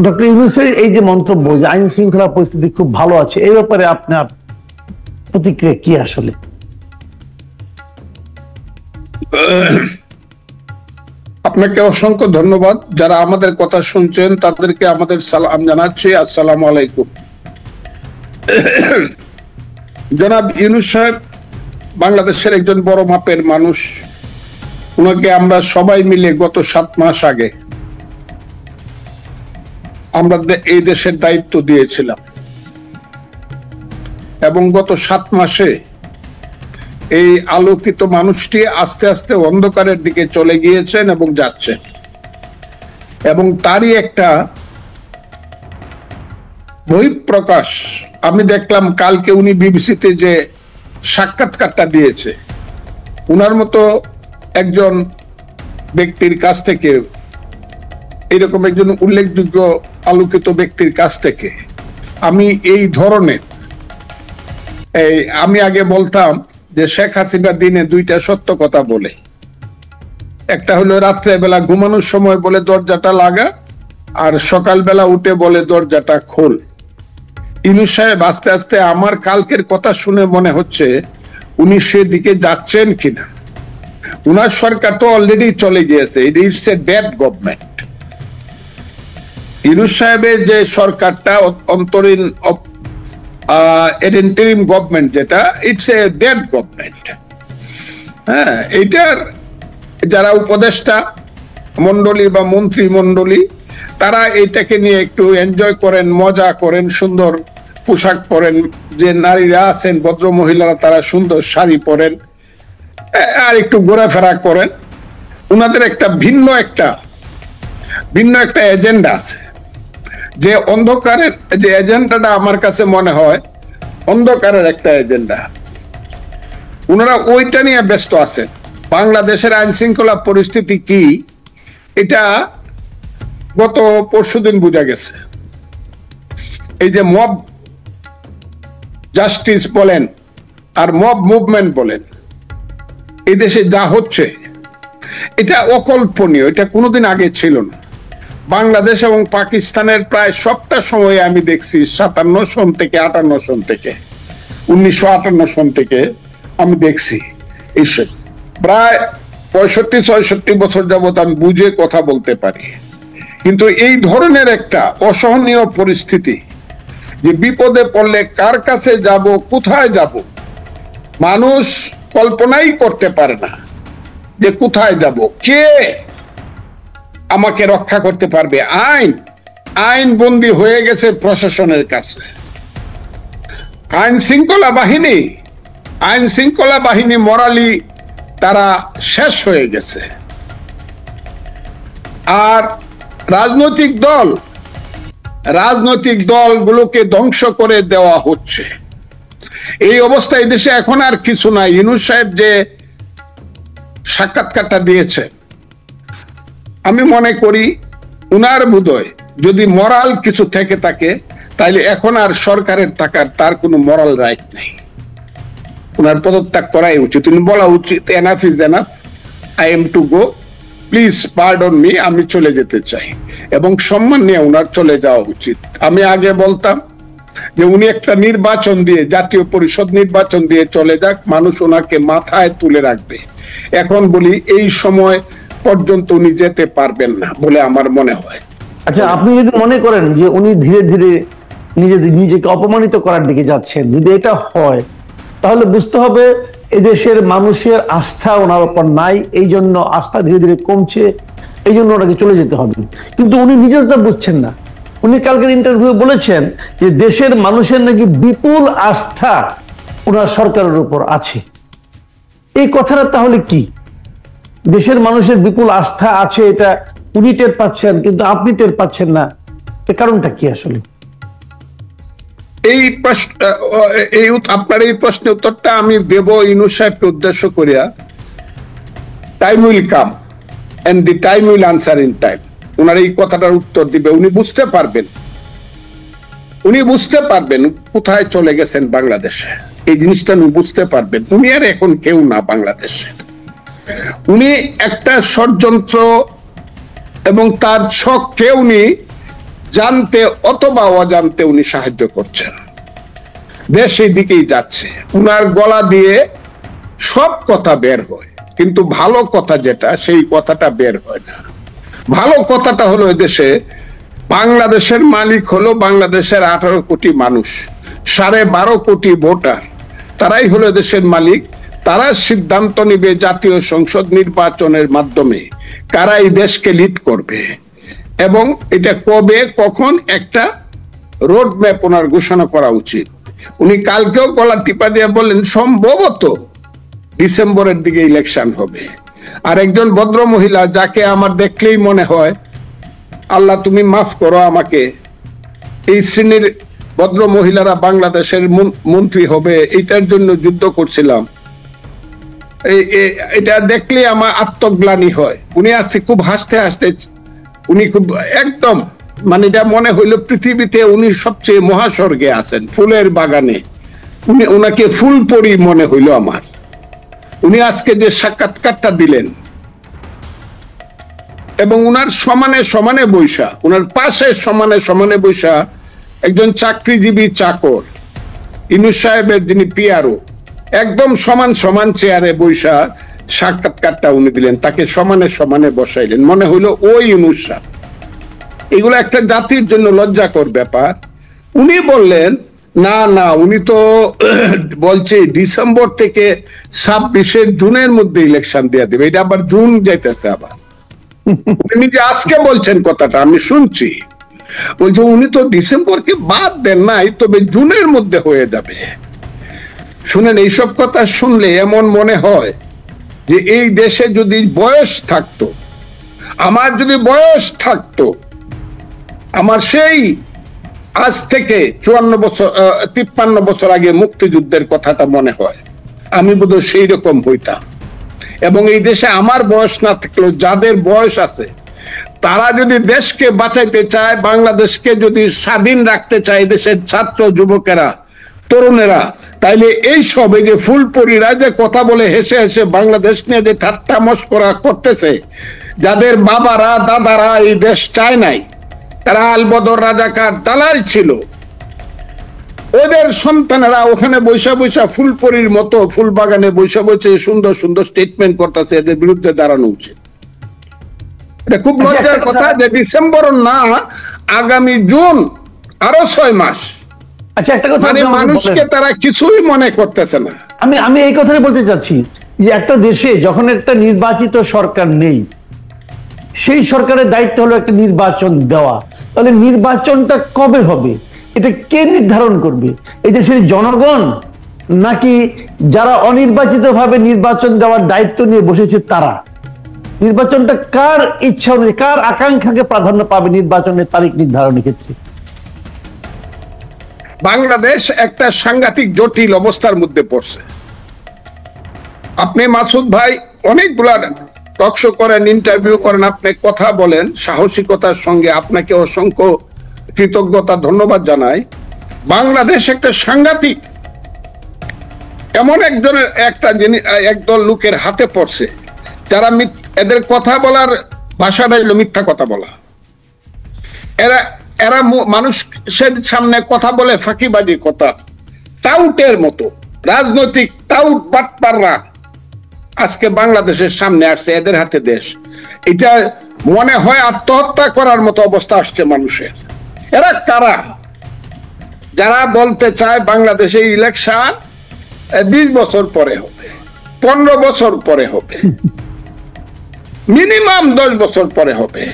Doctor ইউনূসের এই যে মন্তব্য যে আইন শৃঙ্খলা পরিস্থিতি খুব ভালো আছে, এই ব্যাপারে আপনার প্রতিক্রিয়া কি আসলে? আপনাকে অসংখ্য ধন্যবাদ। যারা আমাদের কথা শুনছেন তাদেরকে আমাদের সালাম জানাচ্ছি। আসসালামু আলাইকুম। জনাব ইউনূস সাহেব বাংলাদেশের একজন বড় মাপের মানুষ। উনাকে আমরা সবাই মিলে গত 7 মাস আগে আমরা এই দেশের দায়িত্ব দিয়েছিলাম এবং গত 7 মাসে এই আলোকিত মানুষটি আস্তে আস্তে অন্ধকারের দিকে চলে গিয়েছেন এবং যাচ্ছেন, এবং তারই একটা বহিঃপ্রকাশ আমি দেখলাম কালকে উনি বিবিসিতে যে সাক্ষাৎকারটা দিয়েছে। উনার মতো একজন ব্যক্তির কাছ থেকে, এরকম একজন উল্লেখযোগ্য আলোকিত ব্যক্তির কাছ থেকে আমি এই ধরনের আমি আগে বলতাম যে শেখ হাসিনা দিনে 2টা সত্য কথা বলে, একটা হলো রাত্রে বেলা ঘুমানোর সময় বলে দরজাটা লাগা, আর সকালবেলা উঠে বলে দরজাটা খোল। ইউনূস সাহেব আস্তে আস্তে আমার কালকের কথা শুনে মনে হচ্ছে উনি সেদিকে যাচ্ছেন কিনা। উনার সরকার তো অলরেডি চলে গিয়েছে, it's a dead government. Yunus সাহেবের যে সরকারটা অন্তরীণ ইন্টারিম গভর্নমেন্ট, যেটা ইটস এ ডেড গভর্নমেন্ট। হ্যাঁ, এইটার যারা উপদেষ্টা মন্ডলী বা মন্ত্রী মন্ডলী তারা এইটাকে নিয়ে একটু এনজয় করেন, মজা করেন, সুন্দর পোশাক পরেন। যে নারীরা আছেন ভদ্র মহিলারা তারা সুন্দর শাড়ি পরেন আর একটু ঘোরাফেরা করেন। উনাদের একটা ভিন্ন একটা এজেন্ডা আছে, যে অন্ধকারের যে এজেন্ডাটা আমার কাছে মনে হয় অন্ধকারের একটা এজেন্ডা। উনারা ওইটা নিয়ে ব্যস্ত আছেন। বাংলাদেশের আইন শৃঙ্খলা পরিস্থিতি কি এটা গত পরশুদিন বোঝা গেছে। এই যে মব জাস্টিস বলেন আর মব মুভমেন্ট বলেন, এই দেশে যা হচ্ছে এটা অকল্পনীয়, এটা কোনোদিন আগে ছিল না। বাংলাদেশ এবং পাকিস্তানের প্রায় সবটা সময় আমি দেখছি 57 সন থেকে 58 সন থেকে 1958 সন থেকে আমি দেখছি এইসব প্রায় 65-66 বছর যাবত আমি বুঝে কথা বলতে পারি। কিন্তু এই ধরনের একটা অসহনীয় পরিস্থিতি, যে বিপদে পড়লে কার কাছে যাব, কোথায় যাব, মানুষ কল্পনাই করতে পারে না যে কোথায় যাব, কে আমাকে রক্ষা করতে পারবে। আইন বন্দী হয়ে গেছে প্রশাসনের কাছে। আইন শৃঙ্খলা বাহিনী মোরালি তারা শেষ হয়ে গেছে। আর রাজনৈতিক দলগুলোকে ধ্বংস করে দেওয়া হচ্ছে। এই অবস্থায় দেশে এখন আর কিছু নাই। ইউনূস সাহেব যে সাক্ষাৎকারটা দিয়েছে, আমি মনে করি উনার বোধহয় যদি মরাল কিছু থেকে থাকে তাইলে এখন আর সরকারের তার কোনো মরাল রাইট নেই। উনার পদত্যাগ করাই উচিত। উনি বলা উচিত enough is enough, I am to go, please pardon me, আমি চলে যেতে চাই, এবং সম্মান নিয়ে উনার চলে যাওয়া উচিত। আমি আগে বলতাম যে উনি একটা নির্বাচন দিয়ে, জাতীয় পরিষদ নির্বাচন দিয়ে চলে যাক, মানুষ ওনাকে মাথায় তুলে রাখবে। এখন বলি এই সময় পর্যন্ত উনি যেতে পারবেন না বলে আমার মনে হয়। আচ্ছা, আপনি যদি মনে করেন যে উনি ধীরে ধীরে নিজেকে অপমানিত করার দিকে যাচ্ছেন, যদি এটা হয় তাহলে বুঝতে হবে এদেশের মানুষের আস্থা ওনার উপর নাই, এই জন্য আস্থা ধীরে ধীরে কমছে, এই জন্য ওনাকে চলে যেতে হবে। কিন্তু উনি নিজের তো বুঝছেন না। উনি কালকের ইন্টারভিউ বলেছেন যে দেশের মানুষের নাকি বিপুল আস্থা ওনার সরকারের উপর আছে। এই কথাটা তাহলে কি? দেশের মানুষের বিপুল আস্থা আছে এটা উনি টের পাচ্ছেন, কিন্তু আপনি টের পাচ্ছেন না, এর কারণটা কি আসলে? আপনার এই প্রশ্নের উত্তরটা আমি দেব ইউনূস সাহেবকে উদ্দেশ্য করিয়া। Time will come and the time will answer in time. ওনার এই কথাটার উত্তর দিবে, উনি বুঝতে পারবেন কোথায় চলে গেছেন বাংলাদেশে। এই জিনিসটা উনি বুঝতে পারবেন। উনি আর এখন কেউ না বাংলাদেশে। উনি একটা ষড়যন্ত্র এবং তার ছককে উনি জানতে অথবা অজান্তে উনি সাহায্য করছেন। দেশ এই দিকেই যাচ্ছে, উনার গলা দিয়ে সব কথা বের হয়, কিন্তু ভালো কথা যেটা, সেই কথাটা বের হয় না। ভালো কথাটা হলো এদেশে বাংলাদেশের মালিক হলো বাংলাদেশের 18 কোটি মানুষ, 12.5 কোটি ভোটার, তারাই হলো দেশের মালিক। তারা সিদ্ধান্ত নিবে জাতীয় সংসদ নির্বাচনের মাধ্যমে কারা এই দেশকে লিড করবে, এবং এটা কবে কখন একটা রোড ম্যাপ ওনার ঘোষণা করা উচিত। উনি কালকেও গলা টিপা দিয়ে বললেন সম্ভবত ডিসেম্বরের দিকে ইলেকশন হবে। আর একজন ভদ্র মহিলা, যাকে আমার দেখলেই মনে হয় আল্লাহ তুমি মাফ করো আমাকে, এই শ্রেণীর ভদ্র মহিলারা বাংলাদেশের মন্ত্রী হবে, এটার জন্য যুদ্ধ করছিলাম, এটা দেখলে আমার আত্মগ্লানি হয়। উনি আজকে খুব হাসতে হাসতে, উনি খুব একদম মানে এটা মনে হইলো পৃথিবীতে উনি সবচেয়ে মহাস্বর্গে আছেন, ফুলের বাগানে। উনাকে ফুল পরি মনে হইলো আমার। উনি আজকে যে সাক্ষাৎকারটা দিলেন, এবং উনার সমানে সমানে বৈশা, উনার পাশে সমানে সমানে বৈশা একজন চাকরিজীবী চাকর, ইউনূস সাহেবের যিনি পিআরও, একদম সমান সমান চেয়ারে বৈশা সাক্ষাৎকারটা উনি দিলেন, তাকে সমানে সমানে বসাইলেন, মনে হইলো ওই ইউনূস সাহেব। এগুলো একটা জাতির জন্য লজ্জাকর ব্যাপার। উনি বললেন না না, উনি তো বলছে ডিসেম্বর থেকে 26 জুনের মধ্যে ইলেকশন দেয়া দেবে, এটা আবার জুন যাইতেছে। আবার উনি নিজে আজকে বলছেন কথাটা, আমি শুনছি, বলছে উনি তো ডিসেম্বরকে বাদ দেন নাই, তবে জুনের মধ্যে হয়ে যাবে। শুনেন, এইসব কথা শুনলে এমন মনে হয় যে এই দেশে যদি বয়স থাকতো, আমার যদি বয়স থাকতো, আমার সেই আজ থেকে 53 বছর আগে মুক্তিযুদ্ধের কথাটা মনে হয়, আমি বোধহয় সেই রকম হইতাম। এবং এই দেশে আমার বয়স না থাকলেও যাদের বয়স আছে, তারা যদি দেশকে বাঁচাইতে চায়, বাংলাদেশকে যদি স্বাধীন রাখতে চায়, দেশের ছাত্র যুবকেরা, তরুণেরা, তাইলে এই সব এই যে ফুলপরীরা যে কথা বলে হেসে হেসে বাংলাদেশ নিয়ে যে ঠাট্টা মশকরা করতেছে, যাদের বাবারা দাদারা এই দেশ চায় নাই, তারা আলবদর রাজাকার দালাল ছিল, ওদের সন্তানেরা ওখানে বৈশা বৈশা ফুলপরীর মতো ফুল বাগানে বৈশা বৈশা সুন্দর সুন্দর স্টেটমেন্ট করতেছে, এদের বিরুদ্ধে দাঁড়ানো উচিত। এটা খুব লজ্জার কথা যে ডিসেম্বর না, আগামী জুন, আরো 6 মাস। আচ্ছা, একটা কথা, মানে মানুষকে তারা কিছুই মনে করতেছে না। আমি এই কথাই বলতে চাচ্ছি যে একটা দেশে যখন একটা নির্বাচিত সরকার নেই, সেই সরকারের দায়িত্ব হলো একটা নির্বাচন দেওয়া। তাহলে নির্বাচনটা কবে হবে এটা কে নির্ধারণ করবে? এই দেশের জনগণ, নাকি যারা অনির্বাচিত ভাবে নির্বাচন দেওয়ার দায়িত্ব নিয়ে বসেছে তারা? নির্বাচনটা কার ইচ্ছা অনুযায়ী, কার আকাঙ্ক্ষাকে প্রাধান্য পাবে নির্বাচনের তারিখ নির্ধারণের ক্ষেত্রে? বাংলাদেশ একটা সাংঘাতিক জটিল অবস্থার মধ্যে পড়ছে। আপনি মাসুদ ভাই অনেকগুলা টকশো করেন, ইন্টারভিউ করেন, আপনি কথা বলেন সাহসিকতার সঙ্গে, আপনাকে অসংখ্য কৃতজ্ঞতা ধন্যবাদ জানাই। বাংলাদেশ একটা সাংঘাতিক, এমন একদল লোকের হাতে পড়ছে যারা এদের কথা বলার ভাষাটা হলো মিথ্যা কথা বলা। এরা মানুষের সামনে কথা বলে ফাঁকিবাজি কথা, টাউটের মতো রাজনৈতিক টাউট বাটপাররা আজকে বাংলাদেশের সামনে আসছে, এদের হাতে দেশ। এটা মনে হয় আত্মহত্যা করার মতো অবস্থা আসছে মানুষের। এরা কারা? যারা বলতে চায় বাংলাদেশে ইলেকশন 20 বছর পরে হবে, 15 বছর পরে হবে, মিনিমাম 10 বছর পরে হবে।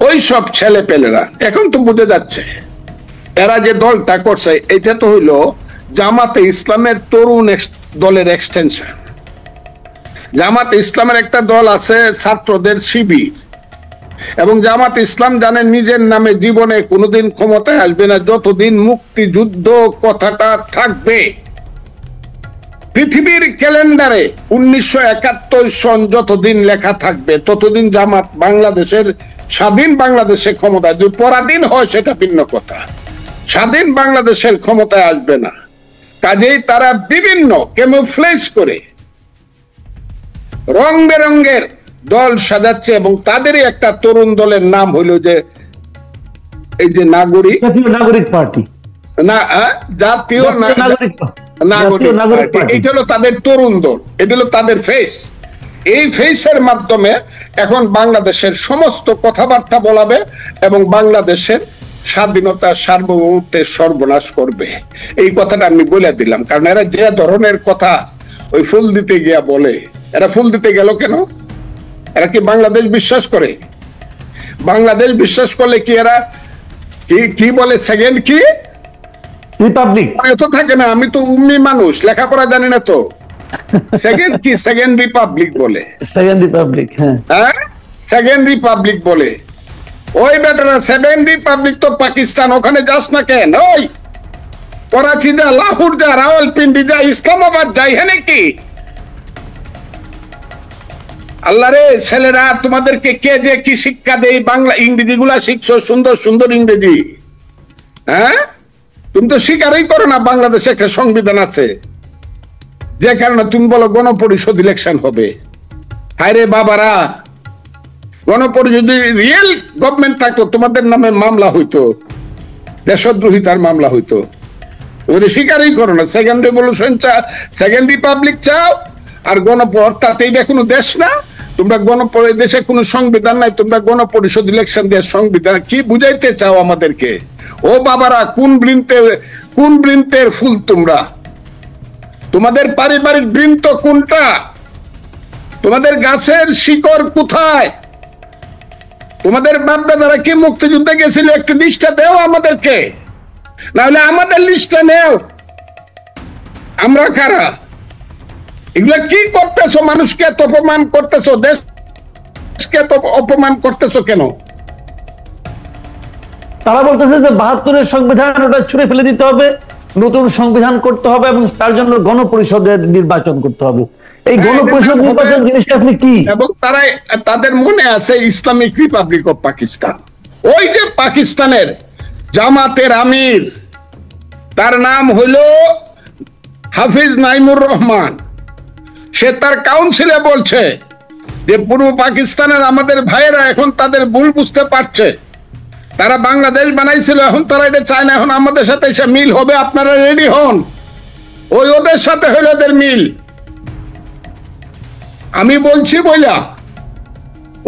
ওই সব ছেলে পেলেরা এখন তো বুঝে যাচ্ছে এরা যে দলটা করছে এটা তো হইলো জামাতে ইসলামের তরুণ দলের এক্সটেনশন। জামাতে ইসলামের একটা দল আছে ছাত্রদের শিবির, এবং জামাত ইসলাম জানেন নিজের নামে জীবনে কোনোদিন ক্ষমতায় আসবে না যতদিন মুক্তিযুদ্ধ কথাটা থাকবে। পৃথিবীর ক্যালেন্ডারে 1971 সন যতদিন লেখা থাকবে ততদিন জামাত বাংলাদেশের স্বাধীন বাংলাদেশে ক্ষমতায়, যদি পরাধীন হয় সেটা ভিন্ন কথা, স্বাধীন বাংলাদেশের ক্ষমতায় আসবে না। কাজেই তারা বিভিন্ন ক্যামোফ্লেজ করে রং বেরঙের দল সাজাচ্ছে, এবং তাদেরই একটা তরুণ দলের নাম হইল যে এই যে নাগরিক নাগরিক পার্টি, না জাতীয় নাগরিক নাগরিক পার্টি, এটা হলো তাদের তরুণ দল, এটা হলো তাদের ফেস। এই ফেসের মাধ্যমে এখন বাংলাদেশের সমস্ত কথাবার্তা বলাবে এবং বাংলাদেশের স্বাধীনতা সার্বভৌমত্বের সর্বনাশ করবে। এই কথাটা আমি বলে দিলাম, কারণ এরা যে ধরনের কথা ওই ফুল দিতে গিয়া বলে, এরা ফুল দিতে গেল কেন? এরা কি বাংলাদেশ বিশ্বাস করে? বাংলাদেশ বিশ্বাস করলে কি এরা কি বলে সেকেন্ড কি রিপাবলিক এত থাকে না? আমি তো উম্মি মানুষ, লেখাপড়া জানি না তো। সেকেন্ড কি সেকেন্ড রিপাবলিক বলে, সেকেন্ড রিপাবলিক, হ্যাঁ সেকেন্ড রিপাবলিক বলে। ওই বেটারা সেকেন্ড রিপাবলিক তো পাকিস্তান, ওখানে যাস না কেন? ওই করাচি যা, লাহোর যা, রাওয়ালপিন্ডি যা, ইসলামাবাদ যাই, হ্যাঁ নাকি? আল্লাহ রে ছেলেরা, তোমাদেরকে কে যে কি শিক্ষা দেয়? বাংলা ইংরেজি গুলা শিখছো, সুন্দর সুন্দর ইংরেজি, হ্যাঁ? তুমি তো স্বীকারই করো না বাংলাদেশে একটা সংবিধান আছে, যে কারণে তুমি বলো গণপরিষদ ইলেকশন হবে। হায় রে বাবারা, গণপরিষদ রিয়েল গভর্নমেন্ট থাকতো, তোমাদের নামে মামলা হইতো, দেশদ্রোহিতার মামলা হইতো। তুমি স্বীকারই করো না। সেকেন্ড রেভলিউশন চাও, সেকেন্ড রিপাবলিক চাও, আর অর্থাৎ এইটা কোনো দেশ না। তোমরা দেশে কোনো সংবিধান নাই, তোমরা গণপরিষদ ইলেকশন দিয়ে সংবিধান কি বুঝাইতে চাও আমাদেরকে? ও বাবারা, কোন বৃন্তের ফুল তোমরা? তোমাদের পারিবারিক বৃন্ত কোনটা? তোমাদের গাছের শিকড় কোথায়? তোমাদের বাপ দাদারা কি মুক্তিযুদ্ধে গেছিল? একটু লিস্টটা দেও আমাদেরকে, না হলে আমাদের লিস্টটা নেও। আমরা কারা? এগুলা কি করতেছো? মানুষকে এত অপমান করতেছো, দেশকে এত অপমান করতেছো কেন? তারা বলতেছে যে ৭২-এর সংবিধান ওটা ছুঁড়ে ফেলে দিতে হবে, নতুন সংবিধান করতে হবে এবং তার জন্য গণপরিষদের নির্বাচন করতে হবে। এই গণপরিষদ নির্বাচন জিনিসটা আপনি কি? এবং তাদের মনে আছে ইসলামিক রিপাবলিক অফ পাকিস্তান। ওই যে পাকিস্তানের জামাতের আমির, তার নাম হইল হাফিজ নাইমুর রহমান। সে তার কাউন্সিলে বলছে যে পূর্ব পাকিস্তানের আমাদের ভাইয়েরা এখন তাদের ভুল বুঝতে পারছে, তারা বাংলাদেশ বানাইছিল, এখন তারা এটা চায় না, এখন আমাদের সাথে এসে মিল হবে, আপনারা রেডি হন। ওই ওদের সাথে হইল ওদের মিল। আমি বলছি বইলা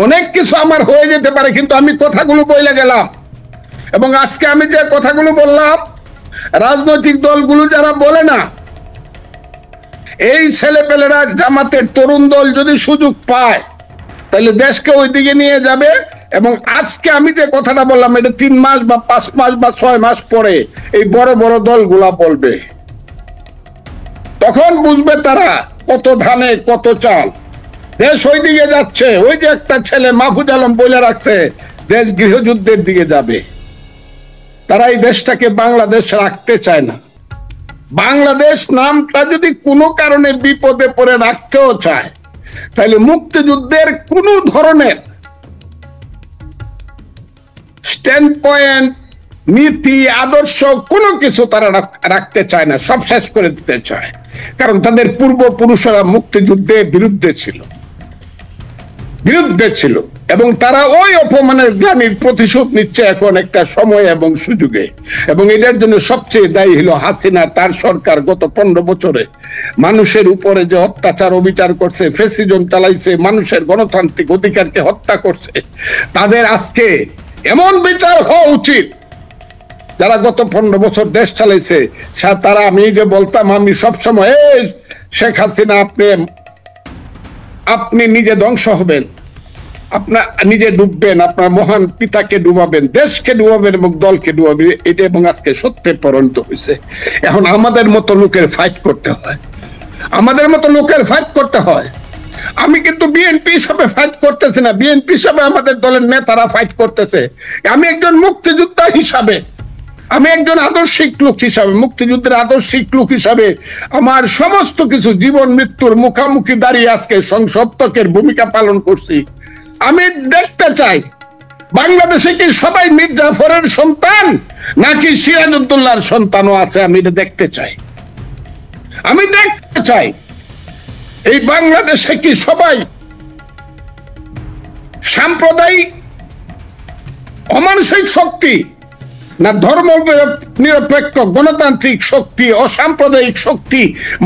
অনেক কিছু আমার হয়ে যেতে পারে, কিন্তু আমি কথাগুলো বইলা গেলাম। এবং আজকে আমি যে কথাগুলো বললাম, রাজনৈতিক দলগুলো যারা বলে না, এই ছেলেপেলেরা, জামাতের তরুণ দল যদি সুযোগ পায় তাহলে দেশকে ওইদিকে নিয়ে যাবে। এবং আজকে আমি যে কথাটা বললাম, এটা 3 মাস বা 5 মাস বা 6 মাস পরে এই বড় বড় দলগুলা বলবে, তখন বুঝবে তারা কত ধানে কত চাল। দেশ ওই দিকে যাচ্ছে। ওই যে একটা ছেলে মাহফুজ আলম বলে রাখছে, দেশ গৃহযুদ্ধের দিকে যাবে। তারা এই দেশটাকে বাংলাদেশ রাখতে চায় না। বাংলাদেশ নামটা যদি কোনো কারণে বিপদে পড়ে রাখতেও চায়, তাহলে মুক্তিযুদ্ধের কোন ধরনের স্ট্যান্ড পয়েন্ট, নীতি, আদর্শ কোনো কিছু তারা রাখতে চায় না, সব শেষ করে দিতে চায়। কারণ তাদের পূর্বপুরুষরা মুক্তিযুদ্ধে বিরুদ্ধে ছিল এবং তারা ওই অপমানের গ্লানির প্রতিশোধ নিচ্ছে এখন একটা সময় এবং সুযোগে। এবং এটার জন্য সবচেয়ে দায়ী হলো হাসিনা, তার সরকার। গত 15 বছরে মানুষের উপরে যে অত্যাচার অবিচার করছে, ফ্যাসিজম চালাইছে, মানুষের গণতান্ত্রিক অধিকারকে হত্যা করছে, তাদের আজকে এমন বিচার হওয়া উচিত। যারা গত 15 বছর দেশ চালাইছে, তারা, আমি যে বলতাম, আমি সবসময়, শেখ হাসিনা, আপনি নিজে ধ্বংস হবেন, আপনার নিজে ডুববেন, আপনার মহান পিতাকে ডুবাবেন, দেশকে ডুবাবেন এবং দলকে ডুবাবেন। এটা এবং আজকে সত্যে পরিণত হয়েছে। এখন আমাদের মতো লোকের ফাইট করতে হয়, আমাদের মতো লোকের ফাইট করতে হয়। আমি কিন্তু বিএনপি হিসাবে ফাইট করতেছি না, বিএনপি হিসাবে আমাদের দলের নেতারা ফাইট করতেছে। আমি একজন মুক্তিযোদ্ধা হিসাবে, আমি একজন আদর্শিক লোক হিসাবে, মুক্তিযুদ্ধের আদর্শিক লোক হিসাবে আমার সমস্ত কিছু জীবন মৃত্যুর মুখামুখি দাঁড়িয়ে আজকে সংসপ্তকের ভূমিকা পালন করছি। আমি দেখতে চাই বাংলাদেশে কি সবাই মীর জাফরের সন্তান নাকি সিরাজউদ্দৌলার সন্তানও আছে। আমি এটা দেখতে চাই। আমি দেখতে চাই এই বাংলাদেশে কি সবাই সাম্প্রদায়িক অমানসিক শক্তি না ধর্ম নিরপেক্ষ গণতান্ত্রিক শক্তি, অসাম্প্রদায়িক শক্তি,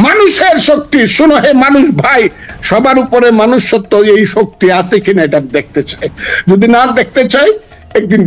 মানুষের শক্তি। শুনো হে মানুষ ভাই, সবার উপরে মানুষ সত্য এই শক্তি আছে কিনা এটা দেখতে চাই। যদি না দেখতে চাই, একদিন